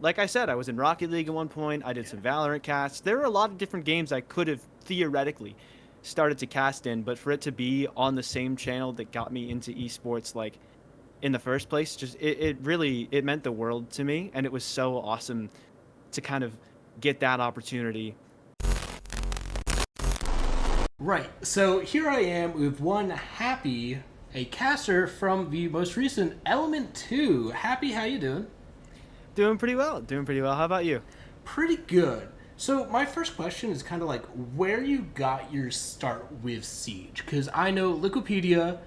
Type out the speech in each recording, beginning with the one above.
like I said, I was in Rocket League at one point. I did Yeah. some Valorant casts. There are a lot of different games I could have theoretically started to cast in, but for it to be on the same channel that got me into esports, like in the first place, just it really it meant the world to me, and it was so awesome to kind of get that opportunity. Right. So here I am with one Happy, a caster from the most recent Element 2. Happy, how you doing? Doing pretty well. Doing pretty well. How about you? Pretty good. So my first question is kind of like where you got your start with Siege, because I know Wikipedia,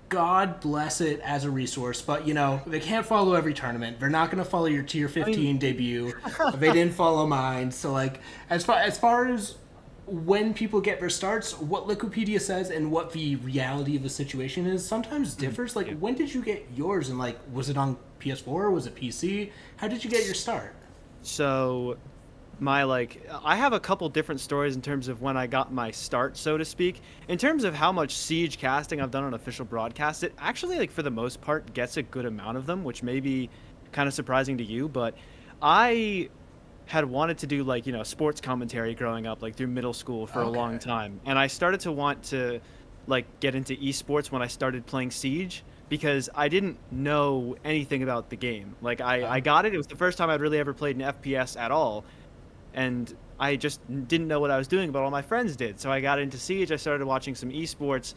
God bless it as a resource, but they can't follow every tournament. They're not going to follow your tier I mean, 15 debut. They didn't follow mine. So like as far as when people get their starts, what Wikipedia says and what the reality of the situation is sometimes differs. Like yeah. when did you get yours, and like was it on PS4? Was it PC? How did you get your start? So my like I have a couple different stories in terms of when I got my start, so to speak. In terms of how much Siege casting I've done on official broadcasts, it actually like for the most part gets a good amount of them, which may be kind of surprising to you, but I had wanted to do like, sports commentary growing up, like through middle school for a long Okay. time. And I started to want to like get into esports when I started playing Siege because I didn't know anything about the game. Like I Uh, got it. It was the first time I'd really ever played an FPS at all, and I just didn't know what I was doing, but all my friends did. So I got into Siege. I started watching some esports.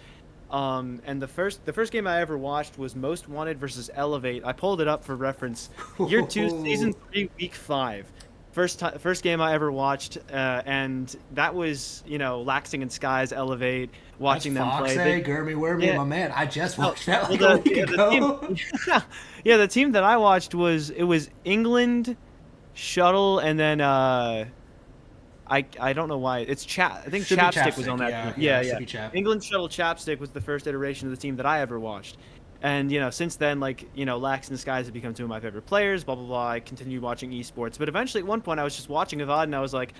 And the first game I ever watched was Most Wanted versus Elevate. I pulled it up for reference. Year two, season three, week five. First game I ever watched, and that was Laxing and Skies Elevate. that's Watching them Fox, play. Gurmy Wormy, Yeah, my man. I just no, watched that well like a week the team, ago. yeah, the team that I watched was England, Shuttle, and then I don't know why it's chat. I think Should be Chapstick was Chapstick. on that Yeah, team. yeah, Yeah, should yeah. be Chap. England Shuttle Chapstick was the first iteration of the team that I ever watched. And since then, like Lax and Skies have become two of my favorite players. Blah blah blah. I continued watching esports, but eventually at one point I was just watching a VOD and I was like,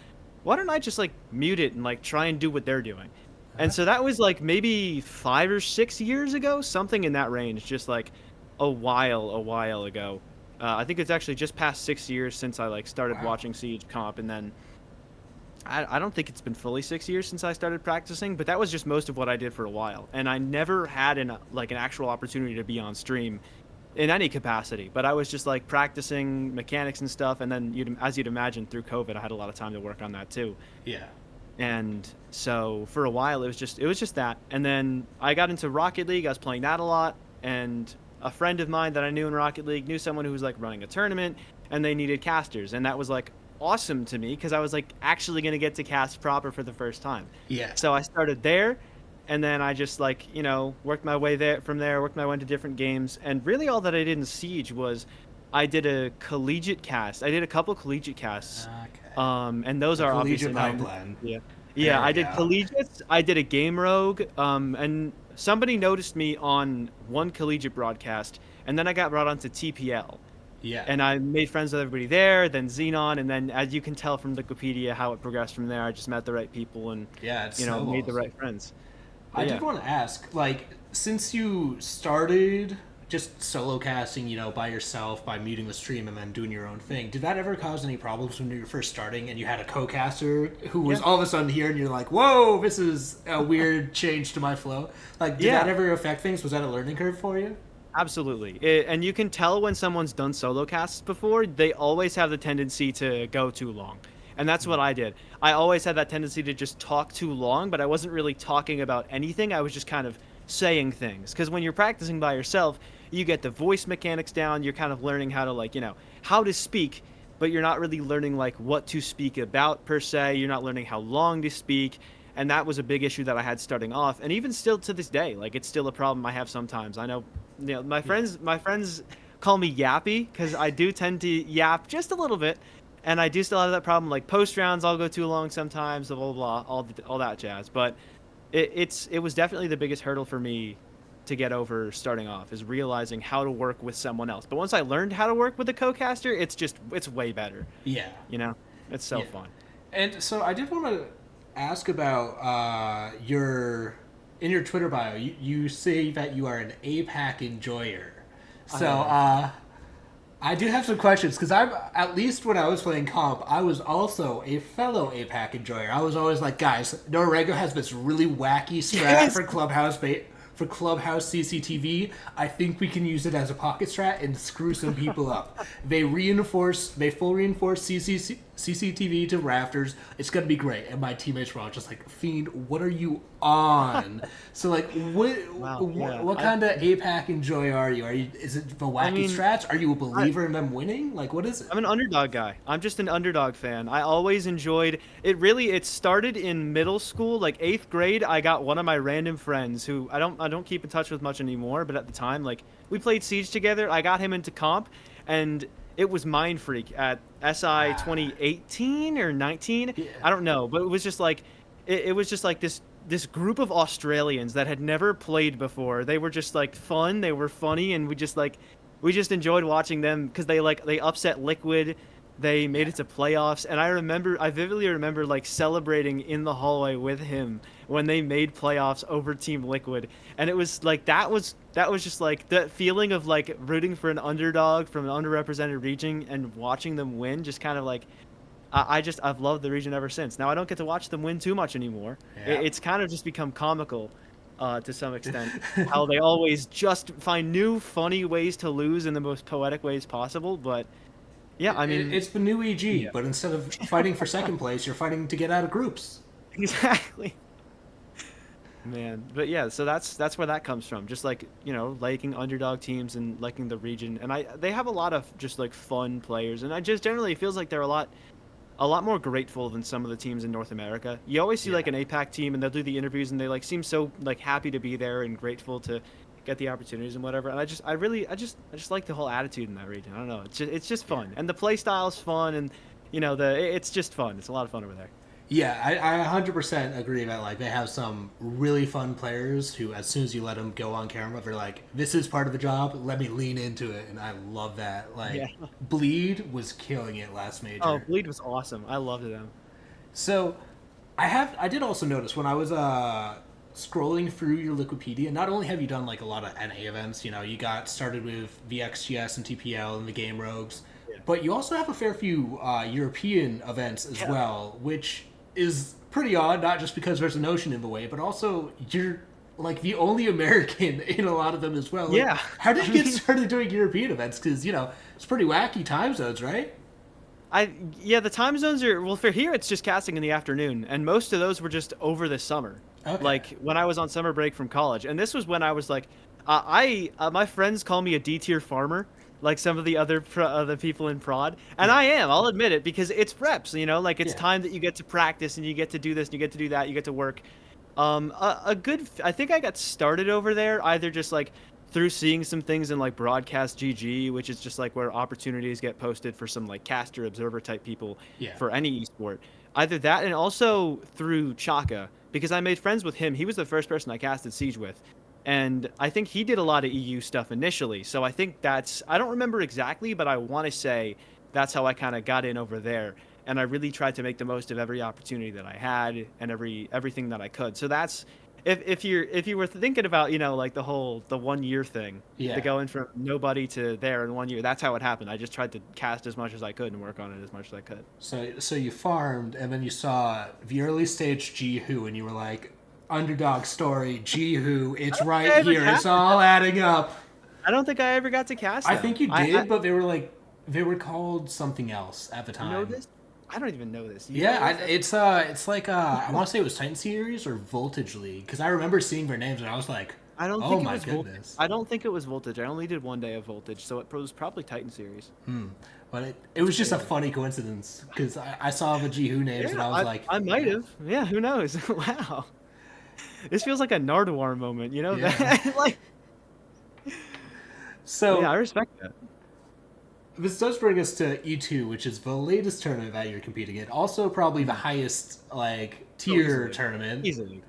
why don't I just like mute it and like try and do what they're doing? And so that was like maybe 5 or 6 years ago, something in that range, just like a while ago. I think it's actually just past 6 years since I like started Wow. watching Siege Comp, and then I don't think it's been fully 6 years since I started practicing, but that was just most of what I did for a while. And I never had an actual opportunity to be on stream in any capacity, but I was just like practicing mechanics and stuff. And then as you'd imagine, through COVID, I had a lot of time to work on that too. Yeah. And so for a while, it was just that. And then I got into Rocket League. I was playing that a lot, and a friend of mine that I knew in Rocket League knew someone who was like running a tournament, and they needed casters, and that was like awesome to me because I was like actually going to get to cast proper for the first time. Yeah. So I started there, and then I just like worked my way there from there, worked my way into different games, and really all that I did in Siege was I did a collegiate cast. I did a couple collegiate casts, Okay. and those The are collegiate obviously not. pipeline. Yeah, yeah. There we I did go. collegiates. I did a game rogue. And somebody noticed me on one collegiate broadcast, and then I got brought onto TPL, Yeah. and I made friends with everybody there. Then Xenon, and then as you can tell from Wikipedia how it progressed from there, I just met the right people and Yeah, it made the snowballs. right friends. I But did yeah. want to ask, like, since you started just solo casting, by yourself, by muting the stream and then doing your own thing, did that ever cause any problems when you were first starting and you had a co-caster who was Yeah. all of a sudden here and you're like, whoa, this is a weird change to my flow? Like, did that Yeah. ever affect things? Was that a learning curve for you? Absolutely. And you can tell when someone's done solo casts before, they always have the tendency to go too long. And that's what I did. I always had that tendency to just talk too long, but I wasn't really talking about anything. I was just kind of saying things. Because when you're practicing by yourself, you get the voice mechanics down. You're kind of learning how to, like, how to speak, but you're not really learning, like, what to speak about per se. You're not learning how long to speak. And that was a big issue that I had starting off. And even still to this day, like, it's still a problem I have sometimes. I know my Yeah. friends call me yappy because I do tend to yap just a little bit, and I do still have that problem. Like post rounds, I'll go too long sometimes. Blah blah blah, all that jazz. But it was definitely the biggest hurdle for me to get over starting off is realizing how to work with someone else. But once I learned how to work with a co-caster, it's way better. Yeah. You know, it's so Yeah. fun. And so I did want to ask about your in your Twitter bio. You say that you are an APAC enjoyer. I So am. I do have some questions because I'm at least when I was playing comp, I was also a fellow APAC enjoyer. I was always like, guys, Norrego has this really wacky strat Yes. for for Clubhouse CCTV. I think we can use it as a pocket strat and screw some people up. They full reinforce CCTV to rafters. It's gonna be great. And my teammates were all just like, Fiend, what are you on? So like, Wow, yeah. what kind of APAC enjoyer are you? Is it the wacky mean, strats? Are you a believer in them winning? Like, what is it? I'm an underdog guy. I'm just an underdog fan. I always enjoyed it. Really, it started in middle school, like 8th grade. I got one of my random friends who I don't keep in touch with much anymore, but at the time, like we played Siege together. I got him into comp, and it was Mind Freak at SI 2018 or 19. Yeah. I don't know, but it was just like it was just like this group of Australians that had never played before. They were just like fun. They were funny, and we just enjoyed watching them because they upset Liquid. They made it to playoffs, and I vividly remember like celebrating in the hallway with him when they made playoffs over Team Liquid, and it was like that was just like that feeling of like rooting for an underdog from an underrepresented region and watching them win. Just kind of like I've loved the region ever since. Now I don't get to watch them win too much anymore. Yeah. It's kind of just become comical to some extent, how they always just find new funny ways to lose in the most poetic ways possible. But yeah, I mean, It's the new EG, yeah. but instead of fighting for second place, you're fighting to get out of groups. Exactly. Man, but yeah, so that's where that comes from. Just like, liking underdog teams and liking the region. And they have a lot of just like fun players, and I just generally it feels like they're a lot more grateful than some of the teams in North America. You always see like an APAC team and they'll do the interviews and they like seem so like happy to be there and grateful to get the opportunities and whatever. And I just like the whole attitude in that region. I don't know. It's just fun. And the play style is fun, and it's just fun. It's a lot of fun over there. Yeah, I 100% agree that like they have some really fun players who, as soon as you let them go on camera, they're like, "This is part of the job. Let me lean into it," and I love that. Like, Yeah. Bleed was killing it last major. Oh, Bleed was awesome. I loved them. So, I did also notice when I was scrolling through your Wikipedia. Not only have you done like a lot of NA events, you got started with VXGS and TPL and the Game Rogues, Yeah. but you also have a fair few European events as Yeah. well, which is pretty odd. Not just because there's an ocean in the way, but also you're like the only American in a lot of them as well. Like, Yeah. how did you get started doing European events? Because it's pretty wacky time zones, right? Yeah, the time zones are well for here it's just casting in the afternoon, and most of those were just over the summer. Okay. Like when I was on summer break from college, and this was when I was like, my friends call me a D tier farmer, like some of the other people in prod, and I am. I'll admit it because it's reps, like it's Yeah. time that you get to practice and you get to do this and you get to do that, you get to work. I think I got started over there either just like through seeing some things in like broadcast GG, which is just like where opportunities get posted for some like caster observer type people Yeah. for any esport. Either that and also through Chaka because I made friends with him. He was the first person I casted Siege with. And I think he did a lot of EU stuff initially. So I think I don't remember exactly, but I want to say that's how I kind of got in over there. And I really tried to make the most of every opportunity that I had and everything that I could. So that's if you were thinking about like the 1 year thing, Yeah. to going from nobody to there in 1 year, that's how it happened. I just tried to cast as much as I could and work on it as much as I could. So you farmed, and then you saw the early stage Jihu, and you were like, underdog story, Jihu, it's I right ever here, it's cast all adding up. I don't think I ever got to cast I them. think you did, I but they were called something else at the time. know this. I don't even know this. You Yeah, know this? it's like I want to say it was Titan Series or Voltage League, because I remember seeing their names and I was like, I don't oh think it my was goodness. Voltage. I don't think it was Voltage. I only did one day of Voltage, so it was probably Titan Series. But it was just a funny coincidence because I saw the Jihu names and I was like, I might have. Yeah, who knows? Wow. This feels like a Nardwar moment, Yeah. like, so yeah, I respect that. this does bring us to E2, which is the latest tournament that you're competing in. Also, probably the highest like tier Easily. tournament. Easily.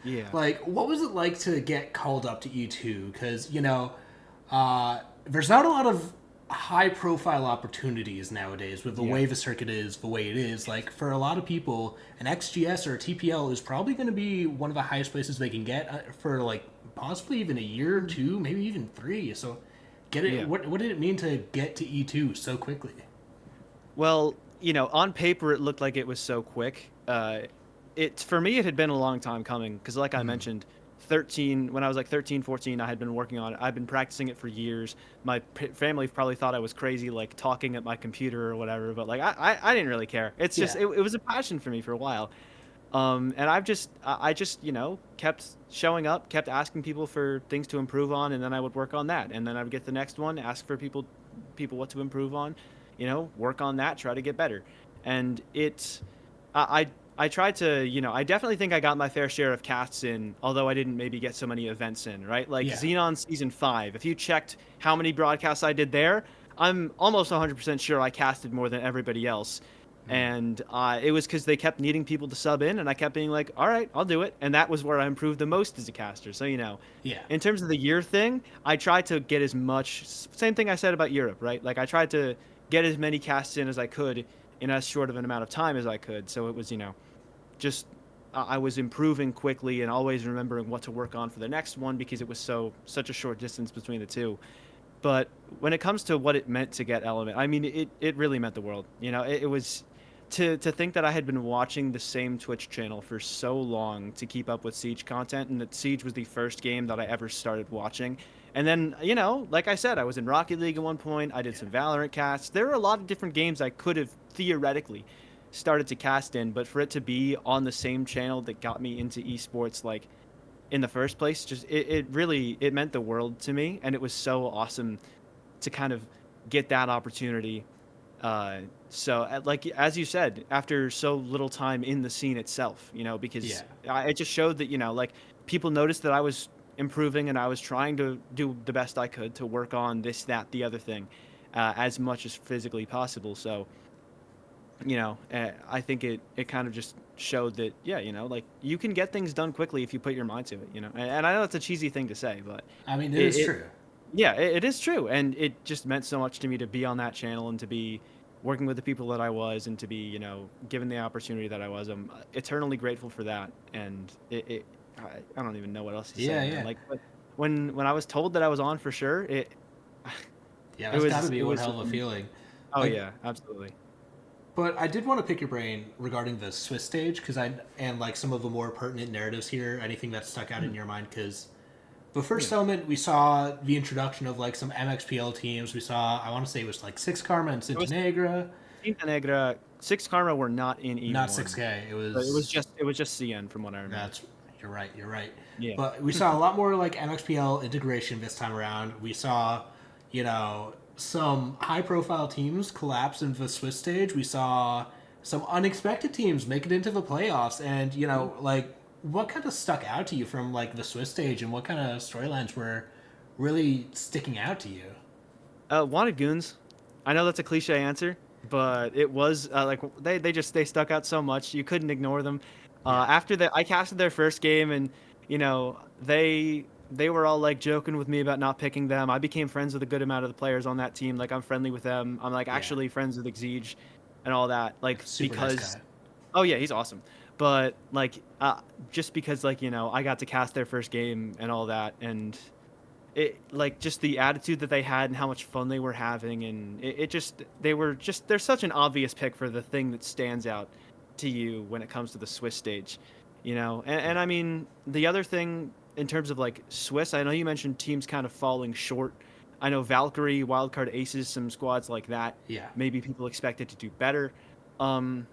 Yeah. Like, what was it like to get called up to E2? Because there's not a lot of high-profile opportunities nowadays with the way the circuit is, the way it is. Like, for a lot of people, an XGS or a TPL is probably going to be one of the highest places they can get for like possibly even a year or two, maybe even 3. So get it? Yeah. What did it mean to get to E2 so quickly? Well, on paper it looked like it was so quick. It for me it had been a long time coming because like I mentioned, 13 when I was like 13, 14, I had been working on it. I've been practicing it for years. My family probably thought I was crazy like talking at my computer or whatever, but like I didn't really care. It's just Yeah. it was a passion for me for a while. And I just, kept showing up, kept asking people for things to improve on, and then I would work on that. And then I would get the next one, ask for people what to improve on, work on that, try to get better. And I tried to, I definitely think I got my fair share of casts in, although I didn't maybe get so many events in, right? Like Yeah. Xenon Season 5, if you checked how many broadcasts I did there, I'm almost 100% sure I casted more than everybody else. And it was because they kept needing people to sub in, and I kept being like, all right, I'll do it. And that was where I improved the most as a caster. So, Yeah. in terms of the year thing, I tried to get as much, same thing I said about Europe, right? Like, I tried to get as many casts in as I could in as short of an amount of time as I could. So it was, just I was improving quickly and always remembering what to work on for the next one because it was such a short distance between the two. But when it comes to what it meant to get Element, I mean, it really meant the world. It was to think that I had been watching the same Twitch channel for so long to keep up with Siege content, and that Siege was the first game that I ever started watching. And then, like I said, I was in Rocket League at one point. I did some Valorant casts. There were a lot of different games I could have theoretically started to cast in, but for it to be on the same channel that got me into esports, like in the first place, just it really it meant the world to me, and it was so awesome to kind of get that opportunity. Like as you said, after so little time in the scene itself, Yeah. because it just showed that like people noticed that I was improving and I was trying to do the best I could to work on this, that, the other thing, as much as physically possible. So I think it kind of just showed that, yeah, like you can get things done quickly if you put your mind to it, and I know it's a cheesy thing to say, but I mean, it it, is it true. yeah, it is true, and it just meant so much to me to be on that channel and to be working with the people that I was and to be, given the opportunity that I was. I'm eternally grateful for that, and I don't even know what else to say, Yeah. man. Yeah. Like, but when I was told that I was on for sure, Yeah. it That's got to was be it one was hell of a feeling. oh Like, yeah, absolutely. but I did want to pick your brain regarding the Swiss stage because and like some of the more pertinent narratives here. Anything that stuck out in your mind? Because the Yeah. first element, we saw the introduction of like some MXPL teams. We saw, I want to say it was like Six Karma and It was Cinta. Tinta Negra. Six Karma were not in Not E1, 6K. It but was it was just CN from what I remember. That's You're right. You're right. Yeah. But we saw a lot more like MXPL integration this time around. We saw, some high-profile teams collapse in the Swiss stage. We saw some unexpected teams make it into the playoffs, and like what kind of stuck out to you from like the Swiss stage, and what kind of storylines were really sticking out to you? Wanted Goons. I know that's a cliche answer, but it was like they stuck out so much you couldn't ignore them. Yeah. After that, I casted their first game, and they were all like joking with me about not picking them. I became friends with a good amount of the players on that team. Like I'm friendly with them. I'm like Yeah. actually friends with Exige and all that. Like Super nice because guy. oh yeah, he's awesome. But like just because like I got to cast their first game and all that, and it like just the attitude that they had and how much fun they were having, and it just they're such an obvious pick for the thing that stands out to you when it comes to the Swiss stage, and I mean the other thing in terms of like Swiss, I know you mentioned teams kind of falling short. I know Valkyrie, Wildcard Aces, some squads like that, Yeah. maybe people expected to do better. um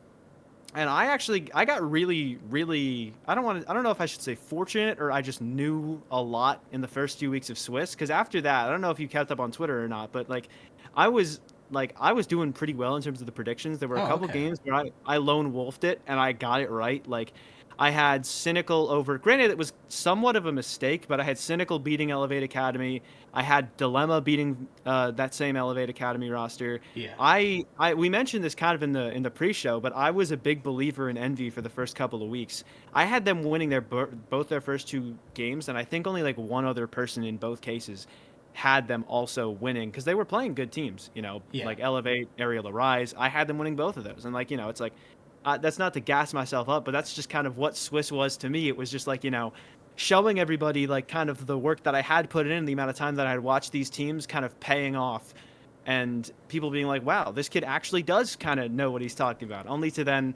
and I got really, really, I don't know if I should say fortunate or I just knew a lot in the first few weeks of Swiss. Because after that, I don't know if you kept up on Twitter or not, but I was I was doing pretty well in terms of the predictions. There were a Oh, couple okay. games where I lone wolfed it and I got it right. Like I had Cynical over, granted it was somewhat of a mistake, but I had Cynical beating Elevate Academy. I had Dilemma beating that same Elevate Academy roster. Yeah. We mentioned this kind of in the pre-show, but I was a big believer in Envy for the first couple of weeks. I had them winning both their first two games, and I think only like one other person in both cases had them also winning because they were playing good teams. Yeah. Like Elevate, Aerial Arise. I had them winning both of those, and it's like that's not to gas myself up, but that's just kind of what Swiss was to me. It was just like showing everybody like kind of the work that I had put in, the amount of time that I had watched these teams kind of paying off, and people being like, "Wow, this kid actually does kind of know what he's talking about." Only to then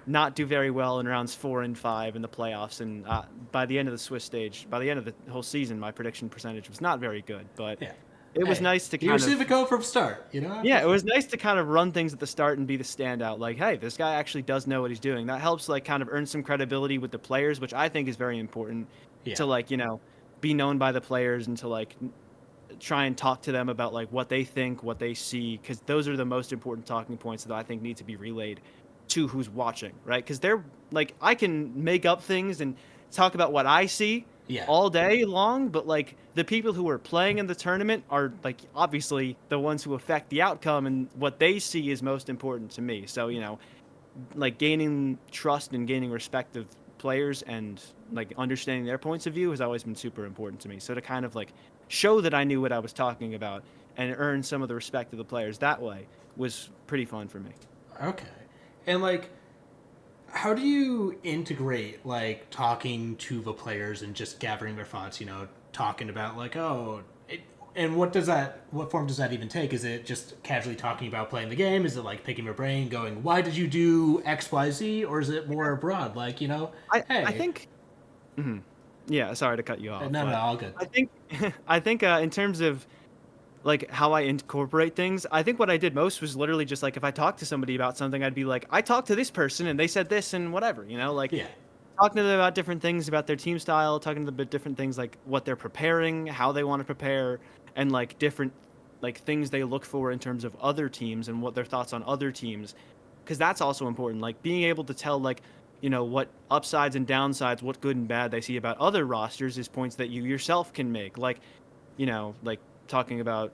not do very well in rounds 4 and 5 in the playoffs, and by the end of the Swiss stage, by the end of the whole season, my prediction percentage was not very good. But Yeah. it was Hey, nice to you kind receive of a go from start, you know? yeah, it was nice to kind of run things at the start and be the standout. Like, hey, this guy actually does know what he's doing. That helps like kind of earn some credibility with the players, which I think is very important Yeah. to like, be known by the players and to like try and talk to them about like what they think, what they see, because those are the most important talking points that I think need to be relayed to who's watching, right? Because they're like, I can make up things and talk about what I see Yeah. all day long, but like the people who are playing in the tournament are like obviously the ones who affect the outcome, and what they see is most important to me. So, like gaining trust and gaining respect of players and like understanding their points of view has always been super important to me. So to kind of like show that I knew what I was talking about and earn some of the respect of the players that way was pretty fun for me. Okay. And like, how do you integrate like talking to the players and just gathering their thoughts? Talking about like, and what form does that even take? Is it just casually talking about playing the game? Is it like picking their brain, going, "Why did you do X, Y, Z?" Or is it more broad, like, I "Hey, think mhm. Yeah, sorry to cut you off, no, no, but all good." I think I think in terms of like how I incorporate things, I think what I did most was literally just like if I talked to somebody about something, I'd be like, I talked to this person and they said this and whatever, like Yeah, talking to them about different things about their team style, talking to them about different things like what they're preparing, how they want to prepare, and like different like things they look for in terms of other teams and what their thoughts on other teams, because that's also important. Like being able to tell like what upsides and downsides, what good and bad they see about other rosters is points that you yourself can make. Like talking about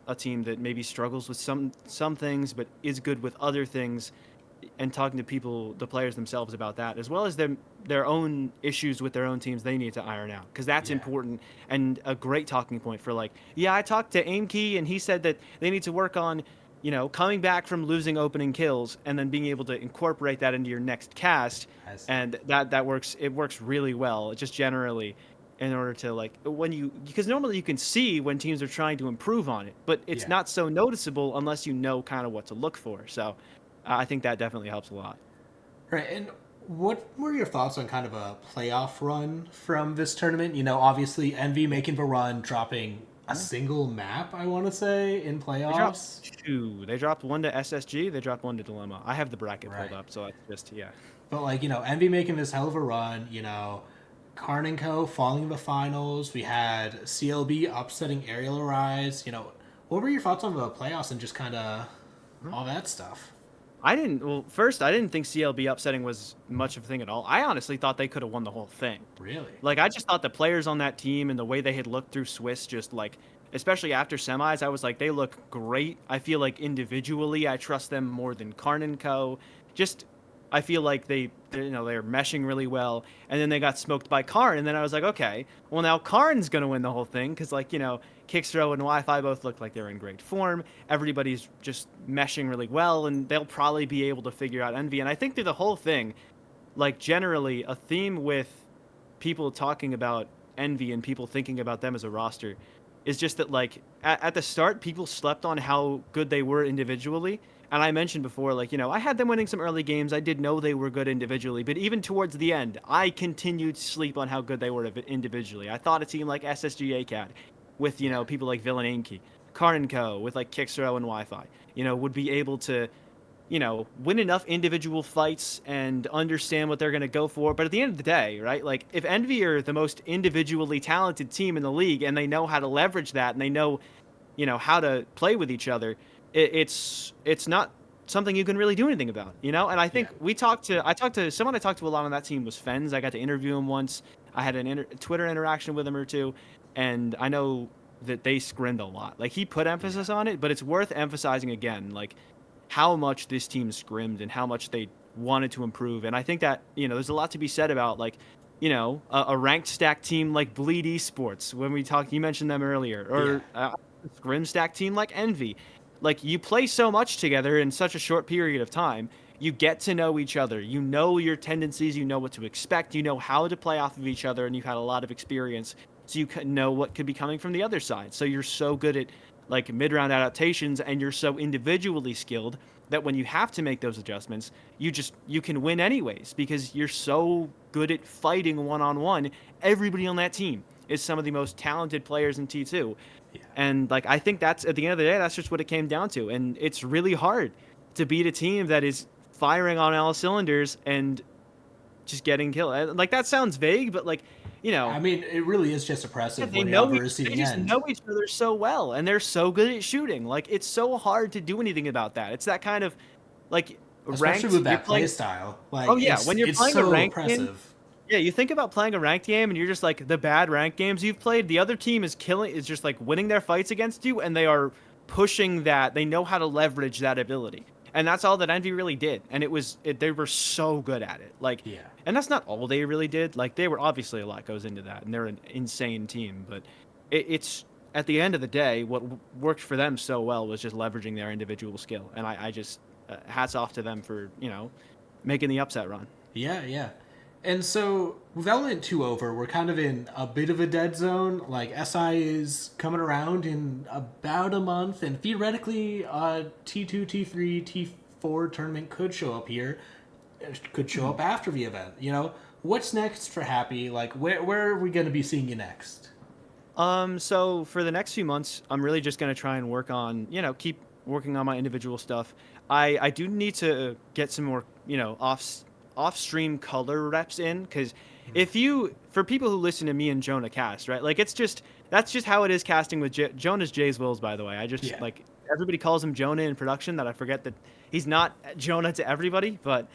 a team that maybe struggles with some things but is good with other things, and talking to people, the players themselves, about that, as well as their own issues with their own teams they need to iron out, because that's yeah, important and a great talking point for like, yeah, I talked to Aimkey and he said that they need to work on, coming back from losing opening kills and then being able to incorporate that into your next cast, I see. and that works. It works really well, just generally. In order to like because normally you can see when teams are trying to improve on it, but it's Yeah. not so noticeable unless you know kind of what to look for. So I think that definitely helps a lot. Right. And what were your thoughts on kind of a playoff run from this tournament? Obviously, Envy making the run, dropping a Yeah. single map, I want to say, in They dropped playoffs. two. They dropped one to SSG. They dropped one to Dilemma. I have the bracket pulled Right. up, so it's just yeah. But, like, Envy making this hell of a run, Karn and Co. falling in the finals. We had CLB upsetting Aerial Arise. What were your thoughts on the playoffs and just kind of all that stuff? First, I didn't think CLB upsetting was much of a thing at all. I honestly thought they could have won the whole thing. Really? Like, I just thought the players on that team and the way they had looked through Swiss, just like, especially after semis, I was like, they look great. I feel like individually, I trust them more than Karn and Co. Just, I feel like they're meshing really well. And then they got smoked by Karn, and then I was like, okay, well now Karn's gonna win the whole thing because like Kickstro and Wi-Fi both look like they're in great form. Everybody's just meshing really well, and they'll probably be able to figure out Envy. And I think through the whole thing, like generally a theme with people talking about Envy and people thinking about them as a roster is just that like at the start people slept on how good they were individually. And I mentioned before, like, I had them winning some early games. I did know they were good individually, but even towards the end, I continued to sleep on how good they were individually. I thought a team like SSG ACAD with, Yeah. people like Villain Ainke, Karn & Co, with like Kickstro and Wi-Fi, would be able to win enough individual fights and understand what they're going to go for. But at the end of the day, right, like if Envy are the most individually talented team in the league and they know how to leverage that and they know, how to play with each other, it's not something you can really do anything about, And I think Yeah. I talked to someone I talked to a lot on that team was Fens. I got to interview him once. I had an Twitter interaction with him or two, and I know that they scrimmed a lot. Like he put Yeah. emphasis on it, but it's worth emphasizing again, like how much this team scrimmed and how much they wanted to improve. And I think that, there's a lot to be said about like, a ranked stack team like Bleed Esports, when you mentioned them earlier, Yeah. or a scrim stack team like Envy. Like you play so much together in such a short period of time, you get to know each other. You know your tendencies, you know what to expect, you know how to play off of each other, and you've had a lot of experience, so you know what could be coming from the other side. So you're so good at like mid-round adaptations, and you're so individually skilled that when you have to make those adjustments, you can win anyways because you're so good at fighting one-on-one. Everybody on that team is some of the most talented players in T2. Yeah. And like I think that's at the end of the day, that's just what it came down to. And it's really hard to beat a team that is firing on all cylinders and just getting killed. Like that sounds vague, but like, I mean, it really is just yeah, oppressive they when you have know a they receiving just end. know each other so well, and they're so good at shooting. Like it's so hard to do anything about that. It's that kind of like Especially ranked. with You're that play playing. style. Like Oh yeah, when you're it's playing a so ranked game, oppressive. yeah, you think about playing a ranked game and you're just like the bad ranked games you've played, the other team is just like winning their fights against you and they are pushing that. They know how to leverage that ability. And that's all that Envy really did. And they were so good at it. Like Yeah. and that's not all they really did. Like they were obviously a lot goes into that and they're an insane team, but it's at the end of the day what worked for them so well was just leveraging their individual skill. And I just hats off to them for, making the upset run. Yeah, yeah. And so, with Element 2 over, we're kind of in a bit of a dead zone. Like, SI is coming around in about a month, and theoretically, T2, T3, T4 tournament could show up here. It could show up after the event. What's next for Happy? Like, where are we going to be seeing you next? So for the next few months, I'm really just gonna try and work on, keep working on my individual stuff. I do need to get some more, off stream color reps in because for people who listen to me and Jonah cast, right? Like that's just how it is casting with Jonah's Jay's Wills, by the way. I just Yeah. like everybody calls him Jonah in production that I forget that he's not Jonah to everybody, but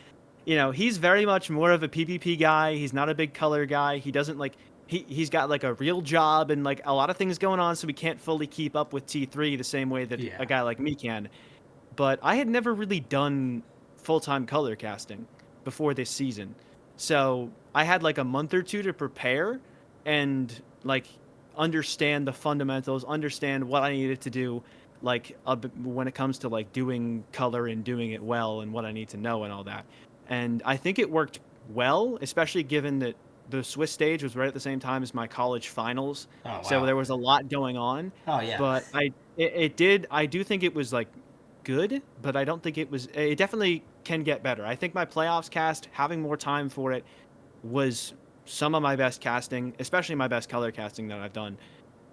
he's very much more of a PvP guy. He's not a big color guy. He doesn't like he's got like a real job and like a lot of things going on, so we can't fully keep up with T3 the same way that Yeah. a guy like me can. But I had never really done full-time color casting before this season. So I had like a month or two to prepare and like understand the fundamentals, understand what I needed to do like when it comes to like doing color and doing it well and what I need to know and all that. And I think it worked well, especially given that the Swiss stage was right at the same time as my college finals. Oh, So wow. there was a lot going on. Oh, yeah. But I do think it was like good, but I don't think it definitely can get better. I think my playoffs cast, having more time for it, was some of my best casting, especially my best color casting that I've done.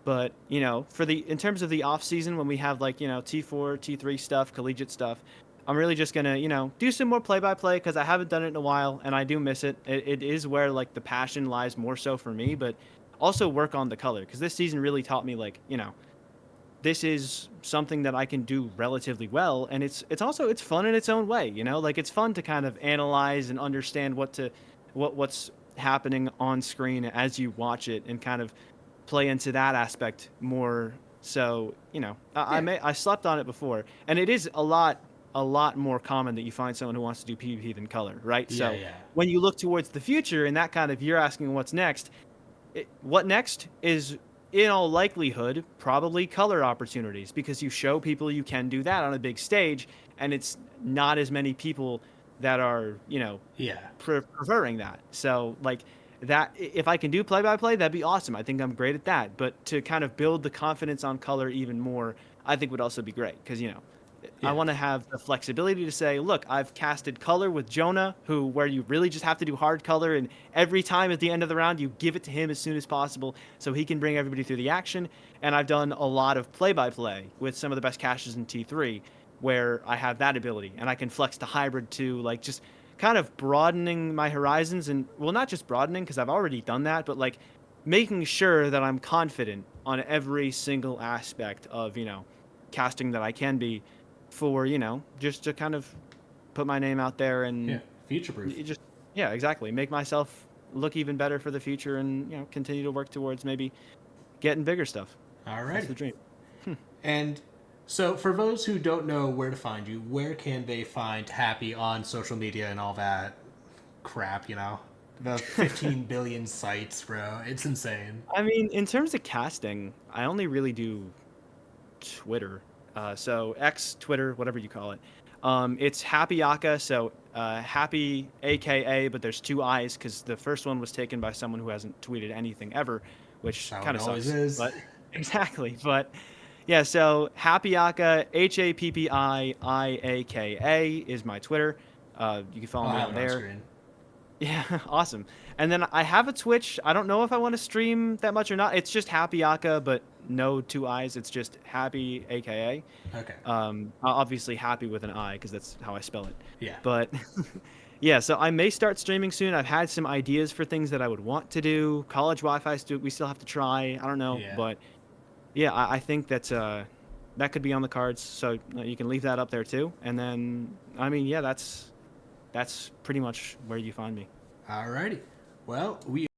But, in terms of the off season when we have like, T4, T3 stuff, collegiate stuff, I'm really just gonna, do some more play-by-play because I haven't done it in a while and I do miss it. It is where like the passion lies more so for me, but also work on the color because this season really taught me like, this is something that I can do relatively well, and it's fun in its own way, like it's fun to kind of analyze and understand what's happening on screen as you watch it and kind of play into that aspect more. So Yeah. I slept on it before, and it is a lot more common that you find someone who wants to do PvP than color, right? Yeah, So yeah. when you look towards the future and that kind of you're asking what's next, what next is in all likelihood probably color opportunities because you show people you can do that on a big stage and it's not as many people that are Yeah. preferring that. So like that if I can do play by play, that'd be awesome. I think I'm great at that, but to kind of build the confidence on color even more, I think would also be great because I Yeah. want to have the flexibility to say, look, I've casted color with Jonah, where you really just have to do hard color, and every time at the end of the round, you give it to him as soon as possible so he can bring everybody through the action. And I've done a lot of play-by-play with some of the best caches in T3, where I have that ability, and I can flex to hybrid too, like just kind of broadening my horizons, and well, not just broadening because I've already done that, but like making sure that I'm confident on every single aspect of casting that I can be for just to kind of put my name out there Yeah. and Future proof. just yeah, exactly, make myself look even better for the future and continue to work towards maybe getting bigger stuff. That's Alrighty. the dream. And so, for those who don't know where to find you, where can they find Happy on social media and all that crap, The 15 billion sites, bro. It's insane. I mean, in terms of casting, I only really do Twitter. So X, Twitter, whatever you call it. It's Happy Aka, so Happy AKA, but there's two I's because the first one was taken by someone who hasn't tweeted anything ever, That's which how kind it of always sucks. is. But exactly, but yeah, so Happy Aka, HAPPIIAKA is my Twitter. You can follow I'll me have on it on there. screen. Yeah, awesome. And then I have a Twitch. I don't know if I want to stream that much or not. It's just Happy Aka, but no two I's. It's just Happy AKA. Okay. Obviously happy with an I because that's how I spell it. Yeah. But yeah, so I may start streaming soon. I've had some ideas for things that I would want to do. College Wi-Fi, we still have to try. I don't know, Yeah. but yeah, I think that that could be on the cards. So you can leave that up there too. And then, I mean, yeah, that's pretty much where you find me. Alrighty. Well, we